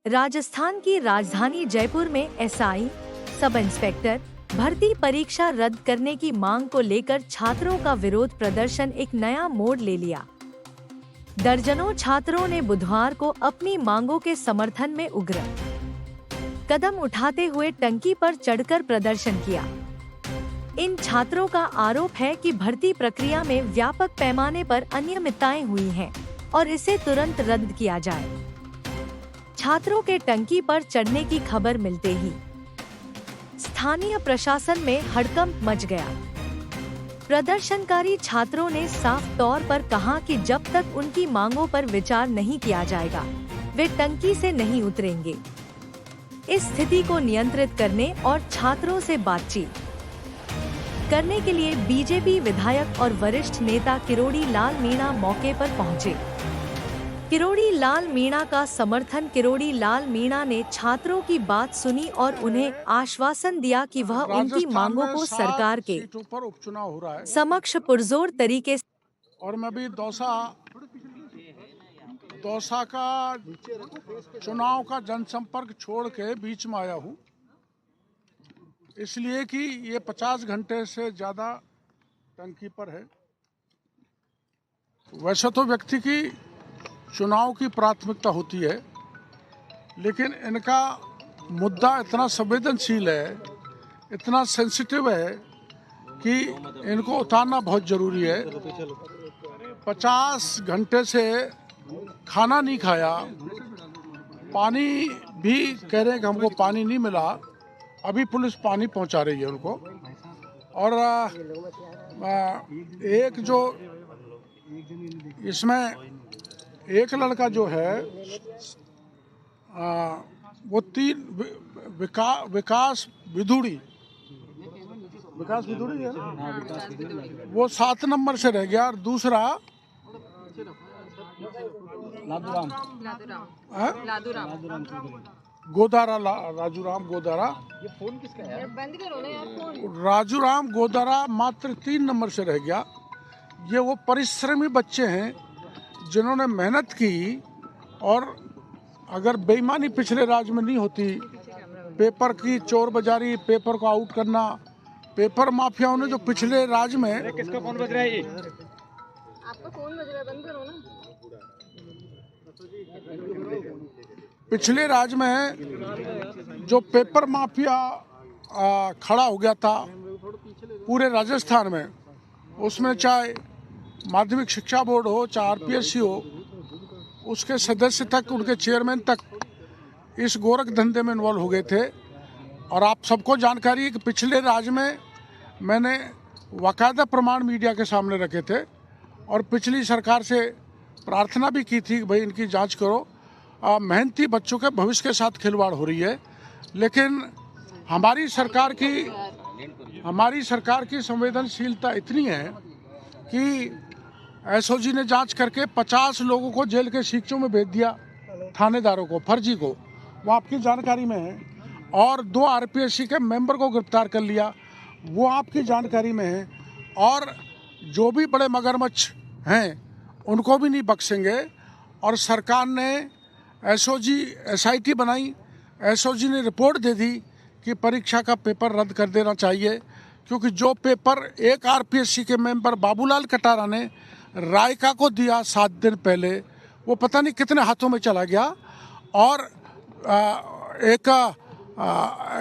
राजस्थान की राजधानी जयपुर में एसआई, सब इंस्पेक्टर भर्ती परीक्षा रद्द करने की मांग को लेकर छात्रों का विरोध प्रदर्शन एक नया मोड़ ले लिया। दर्जनों छात्रों ने बुधवार को अपनी मांगों के समर्थन में उग्र कदम उठाते हुए टंकी पर चढ़कर प्रदर्शन किया। इन छात्रों का आरोप है कि भर्ती प्रक्रिया में व्यापक पैमाने पर अनियमितताएं हुई हैं और इसे तुरंत रद्द किया जाए। छात्रों के टंकी पर चढ़ने की खबर मिलते ही स्थानीय प्रशासन में हड़कंप मच गया। प्रदर्शनकारी छात्रों ने साफ तौर पर कहा कि जब तक उनकी मांगों पर विचार नहीं किया जाएगा, वे टंकी से नहीं उतरेंगे। इस स्थिति को नियंत्रित करने और छात्रों से बातचीत करने के लिए बीजेपी विधायक और वरिष्ठ नेता किरोड़ी लाल मीणा मौके पर पहुंचे। किरोड़ी लाल मीणा का समर्थन किरोड़ी लाल मीणा ने छात्रों की बात सुनी और उन्हें आश्वासन दिया कि वह उनकी मांगों को सरकार के उपचुनाव हो रहा है समक्ष पुरजोर तरीके से और मैं भी दौसा का चुनाव का जनसंपर्क छोड़ के बीच में आया हूँ, इसलिए कि ये 50 घंटे से ज्यादा टंकी पर है। वैसे तो व्यक्ति की चुनाव की प्राथमिकता होती है, लेकिन इनका मुद्दा इतना संवेदनशील है, इतना सेंसिटिव है कि इनको उतारना बहुत जरूरी है। 50 घंटे से खाना नहीं खाया, पानी भी कह रहे हैं कि हमको पानी नहीं मिला। अभी पुलिस पानी पहुंचा रही है उनको। और एक जो इसमें एक लड़का जो है वो विकास विधुड़ी है ना, वो 7 नंबर से रह गया। और दूसरा गोदारा राजूराम गोदारा, ये फोन किसका है? बंद करो ना यार फोन। राजूराम गोदारा मात्र 3 नंबर से रह गया। ये वो परिश्रमी बच्चे हैं जिन्होंने मेहनत की, और अगर बेईमानी पिछले राज्य में नहीं होती, पेपर की चोर बाजारी, पेपर को आउट करना, पेपर माफियाओं ने जो पिछले राज्य में किसका फोन बज रहा है? ये आपका फोन बज रहा है, बंद करो ना। पिछले राज्य में जो पेपर माफिया खड़ा हो गया था पूरे राजस्थान में, उसमें चाहे माध्यमिक शिक्षा बोर्ड हो, चाहे आरपीएससी हो, उसके सदस्य तक, उनके चेयरमैन तक इस गोरख धंधे में इन्वॉल्व हो गए थे। और आप सबको जानकारी है कि पिछले राज्य में मैंने बाकायदा प्रमाण मीडिया के सामने रखे थे और पिछली सरकार से प्रार्थना भी की थी कि भाई इनकी जांच करो। मेहनती बच्चों के भविष्य के साथ खिलवाड़ हो रही है। लेकिन हमारी सरकार की संवेदनशीलता इतनी है कि एसओजी ने जांच करके 50 लोगों को जेल के सीखचों में भेज दिया, थानेदारों को, फर्जी को, वो आपकी जानकारी में है। और 2 आरपीएससी के मेंबर को गिरफ्तार कर लिया, वो आपकी जानकारी में है। और जो भी बड़े मगरमच्छ हैं उनको भी नहीं बख्शेंगे। और सरकार ने एसआईटी बनाई, एसओजी ने रिपोर्ट दे दी कि परीक्षा का पेपर रद्द कर देना चाहिए, क्योंकि जो पेपर एक आरपीएससी के मेंबर बाबूलाल कटारा ने रायका को दिया 7 दिन पहले, वो पता नहीं कितने हाथों में चला गया। और एक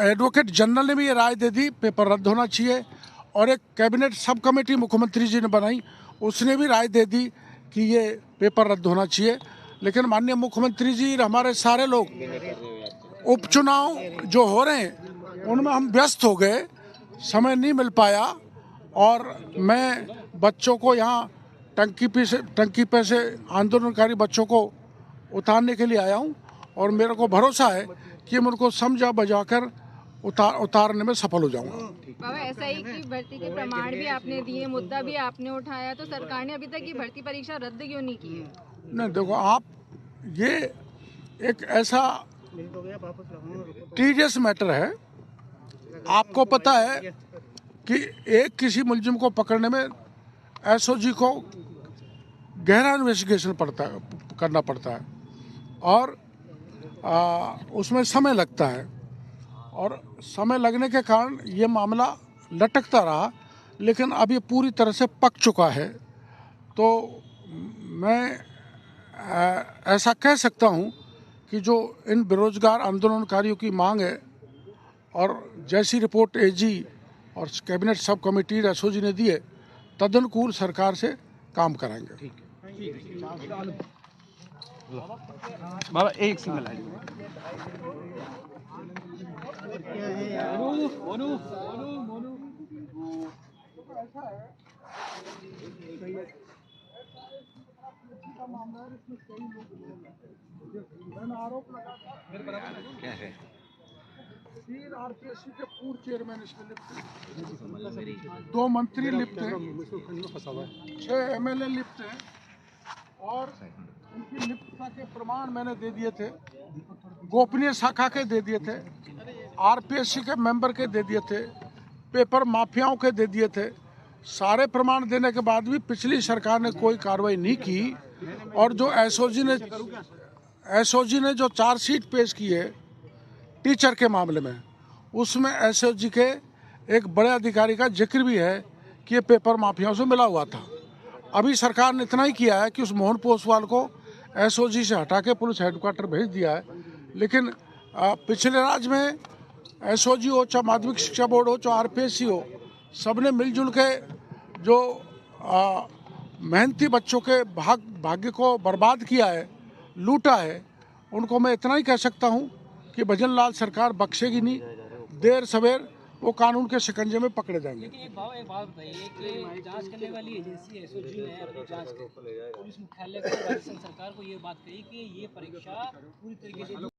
एडवोकेट जनरल ने भी ये राय दे दी पेपर रद्द होना चाहिए। और एक कैबिनेट सब कमेटी मुख्यमंत्री जी ने बनाई, उसने भी राय दे दी कि ये पेपर रद्द होना चाहिए। लेकिन माननीय मुख्यमंत्री जी, हमारे सारे लोग, उपचुनाव जो हो रहे हैं उनमें हम व्यस्त हो गए, समय नहीं मिल पाया। और मैं बच्चों को यहाँ टंकी पे से आंदोलनकारी बच्चों को उतारने के लिए आया हूँ, और मेरे को भरोसा है कि मैं उनको समझा बजाकर उतारने में सफल हो जाऊंगा। बाबा, ऐसा ही कि भर्ती के प्रमाण भी आपने दिए, मुद्दा भी आपने उठाया, तो सरकार ने अभी तक ये भर्ती परीक्षा रद्द क्यों नहीं की है? नहीं, देखो आप, ये एक ऐसा टीडियस मैटर है। आपको पता है कि एक किसी मुलजिम को पकड़ने में एसओजी को गहरा इन्वेस्टिगेशन करना पड़ता है। और उसमें समय लगता है और समय लगने के कारण ये मामला लटकता रहा, लेकिन अब ये पूरी तरह से पक चुका है। तो मैं ऐसा कह सकता हूँ कि जो इन बेरोजगार आंदोलनकारियों की मांग है और जैसी रिपोर्ट एजी और कैबिनेट सब कमेटी एसओजी ने दी है, तदनुकूल सरकार से काम कराएंगे। बाबा एक सिंगल है। क्या है? 3 आरपीएससी के पूर्व चेयरमैन इसमें लिप्त हैं, 2 मंत्री लिप्त हैं, 6 एमएलए लिप्त हैं और उनकी लिप्तता के प्रमाण मैंने दे दिए थे, गोपनीय शाखा के दे दिए थे, आरपीएससी के मेंबर के दे दिए थे, पेपर माफियाओं के दे दिए थे। सारे प्रमाण देने के बाद भी पिछली सरकार ने कोई कार्रवाई नहीं की और जो एसओजी ने जो चार्जशीट पेश की है टीचर के मामले में, उसमें एसओजी के एक बड़े अधिकारी का जिक्र भी है कि ये पेपर माफियाओं से मिला हुआ था। अभी सरकार ने इतना ही किया है कि उस मोहन पोसवाल को एसओजी से हटा के पुलिस हेडक्वार्टर भेज दिया है, लेकिन पिछले राज्य में एसओजी हो, चाहे माध्यमिक शिक्षा बोर्ड हो, चाहे आरपीएससी हो, सबने मिलजुल के जो मेहनती बच्चों के भाग्य को बर्बाद किया है, लूटा है, उनको मैं इतना ही कह सकता हूँ कि भजन लाल सरकार बख्शेगी नहीं, देर सवेर वो कानून के शिकंजे में पकड़े जाएंगे। लेकिन एक बात बताइए कि जांच करने वाली एजेंसी एसओजी ने अपनी जांच पुलिस मुख्यालय को, राज्य सरकार को ये बात कही कि ये परीक्षा पूरी तरीके से